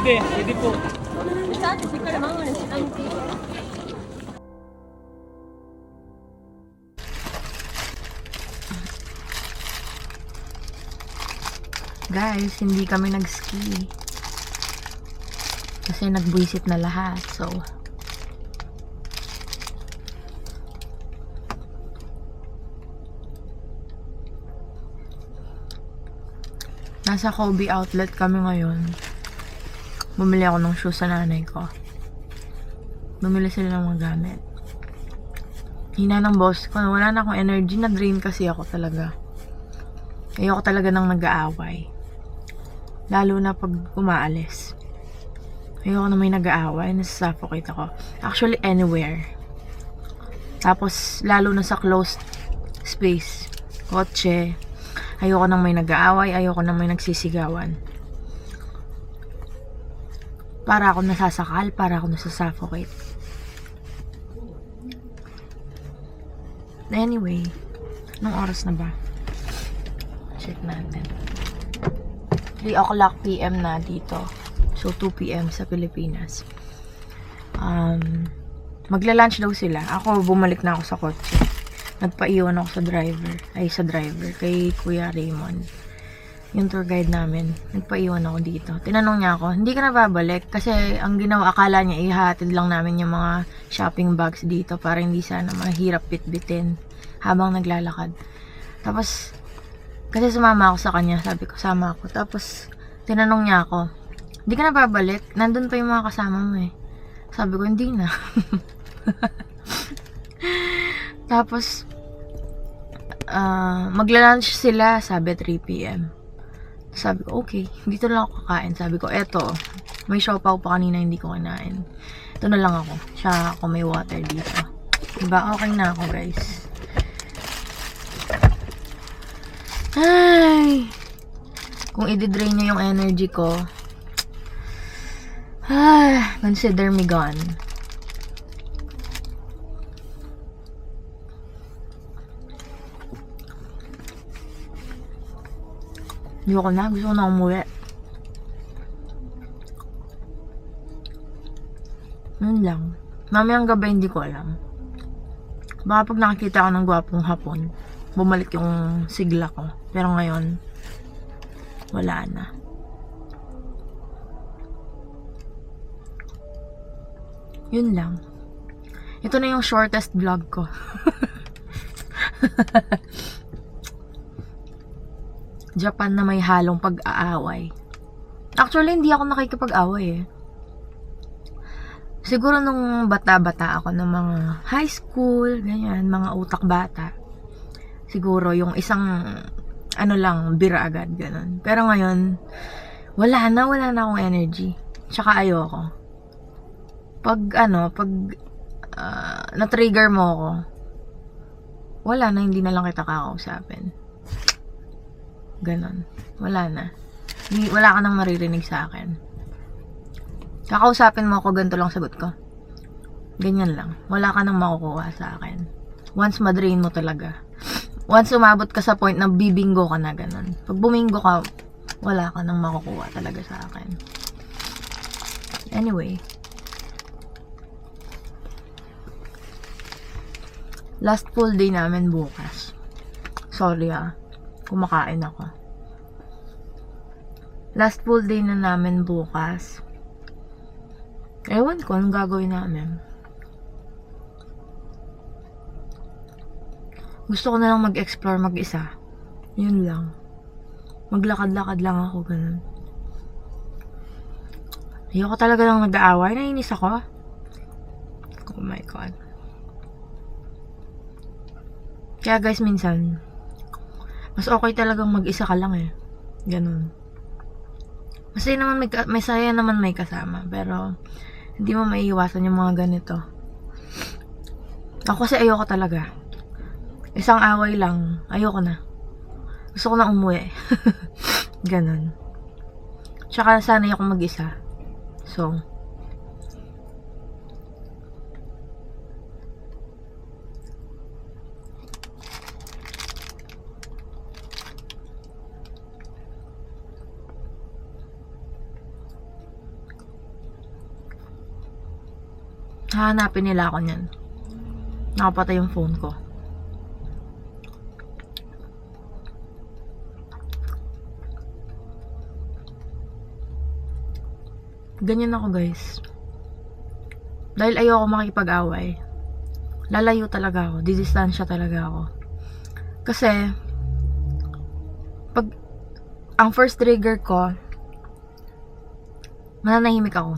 Pwede, pwede po. Guys, hindi kami nag-ski. Kasi nagbuisit na lahat. So, nasa Kobe outlet kami ngayon. Bumili ako ng shoes sa nanay ko. Bumili sila ng mga gamit. Hina ng boss ko. Wala na akong energy. Na-drain kasi ako talaga. Ayoko talaga nang nag-aaway. Lalo na pag umaalis. Ayoko na may nag-aaway. Nasa-suffocate ako. Actually, anywhere. Tapos, lalo na sa closed space. Kotse. Ayoko nang may nag-aaway. Ayoko nang may nagsisigawan. Para ako nasasakal, para ako nasasuffocate. Anyway, anong oras na ba? Check natin. 3 o'clock PM na dito. So, 2 PM sa Pilipinas. Magla-lunch daw sila. Ako, bumalik na ako sa kotse. Nagpaiwan ako sa driver. Kay Kuya Raymond. Yung tour guide namin, nagpaiwan ako dito. Tinanong niya ako, hindi ka na babalik? Kasi ang ginawa, akala niya, ihatid lang namin yung mga shopping bags dito para hindi sana mahirap bitbitin habang naglalakad. Tapos, kasi sumama ako sa kanya, sabi ko, sama ako. Tapos, tinanong niya ako, hindi ka na babalik? Nandun pa yung mga kasama mo eh. Sabi ko, hindi na. Tapos, magla-lunch sila, sabi 3 PM. Sabi ko, okay, dito lang ako kakain. Sabi ko, eto, may siopaw pa kanina hindi ko kinain. Ito na lang ako. Siya ako may water dito. Diba? Okay na ako, guys. Ay! Kung i-drain nyo yung energy ko, consider me gone. Ayoko na. Gusto ko na umuwi. Yun lang. Mamayang gabi hindi ko alam. Baka pag nakakita ko ng gwapong hapon, bumalik yung sigla ko. Pero ngayon, wala na. Yun lang. Ito na yung shortest vlog ko. Japan na may halong pag-aaway. Actually, hindi ako nakikipag-away eh. Siguro nung bata-bata ako, ng mga high school, ganyan, mga utak bata. Siguro yung isang, lang, bira agad, ganun. Pero ngayon, wala na akong energy. Tsaka ayoko. Pag na-trigger mo ako, wala na, hindi na lang kita kakausapin. Ganon. Wala na. Wala ka nang maririnig sa akin. Kakausapin mo ako, ganito lang sagot ko. Ganyan lang. Wala ka nang makukuha sa akin. Once madrain mo talaga. Once umabot ka sa point na bibinggo ka na, ganon. Pag buminggo ka, wala ka nang makukuha talaga sa akin. Anyway. Last full day namin bukas. Sorry kumakain ako. Last full day na namin bukas. Ewan ko anong gagawin namin. Gusto ko na lang mag-explore mag-isa. Yun lang. Maglakad-lakad lang ako, ganun. Ayoko talaga lang nag-aaway. Nainis ako. Oh my God. Kaya guys, minsan mas okay talagang mag-isa ka lang eh. Ganun. Masaya naman may saya naman may kasama. Pero, hindi mo maiiwasan yung mga ganito. Ako kasi ayoko talaga. Isang away lang. Ayoko na. Gusto ko na umuwi. Ganun. Tsaka sanay ako mag-isa. So, Hahanapin nila ako niyan. Nakapatay yung phone ko. Ganyan ako, guys. Dahil ayoko makipag-away. Lalayo talaga ako. Didistansya talaga ako. Kasi, pag ang first trigger ko, mananahimik ako.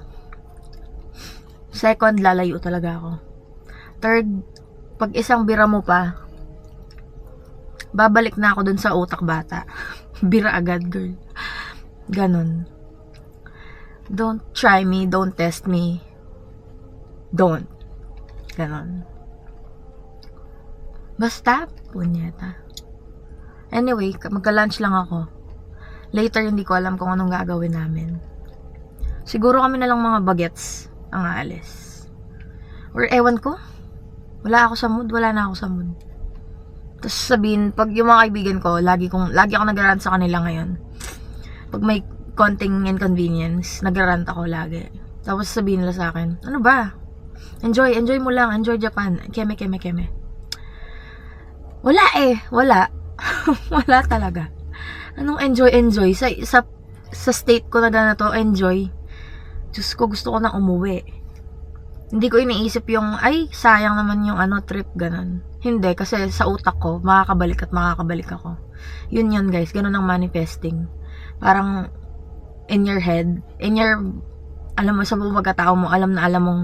Second, lalayo talaga ako. Third, pag isang bira mo pa, babalik na ako dun sa utak bata. Bira agad, girl. Ganon. Don't try me, don't test me. Don't. Ganon. Basta, punyeta. Anyway, magka-lunch lang ako. Later, hindi ko alam kung anong gagawin namin. Siguro kami na lang mga bagets ang aalis. Or ewan ko. Wala ako sa mood, wala na ako sa mood. Tapos sabihin, pag yung mga kaibigan ko, lagi ako nagrarant sa kanila ngayon. Pag may konting inconvenience, nagrarant ako lagi. Tapos sabihin nila sa akin, ano ba? Enjoy mo lang, enjoy Japan. Keme. Wala eh, wala. Wala talaga. Anong enjoy? Sa state ko na to, enjoy. Diyos ko, gusto ko na umuwi. Hindi ko iniisip yung, ay, sayang naman yung trip, ganun. Hindi, kasi sa utak ko, makakabalik ako. Yun guys, ganun ang manifesting. Parang, in your head, alam mo, sa buong pagkatao mo, alam mong,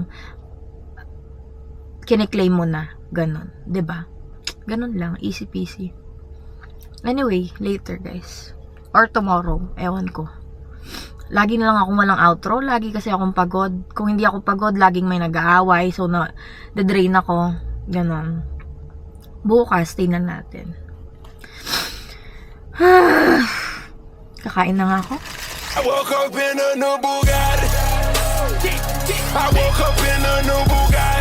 kiniklaim mo na, ganun. 'Di ba? Ganun lang, easy peasy. Anyway, later guys. Or tomorrow, ewan ko. Lagi na lang akong walang outro, lagi kasi akong pagod. Kung hindi ako pagod, laging may nag-aaway, so na-drain ako, ganun. Bukas, tingnan natin. Kakain na nga ako. I woke up in a new Bugatti. I woke up in a new Bugatti.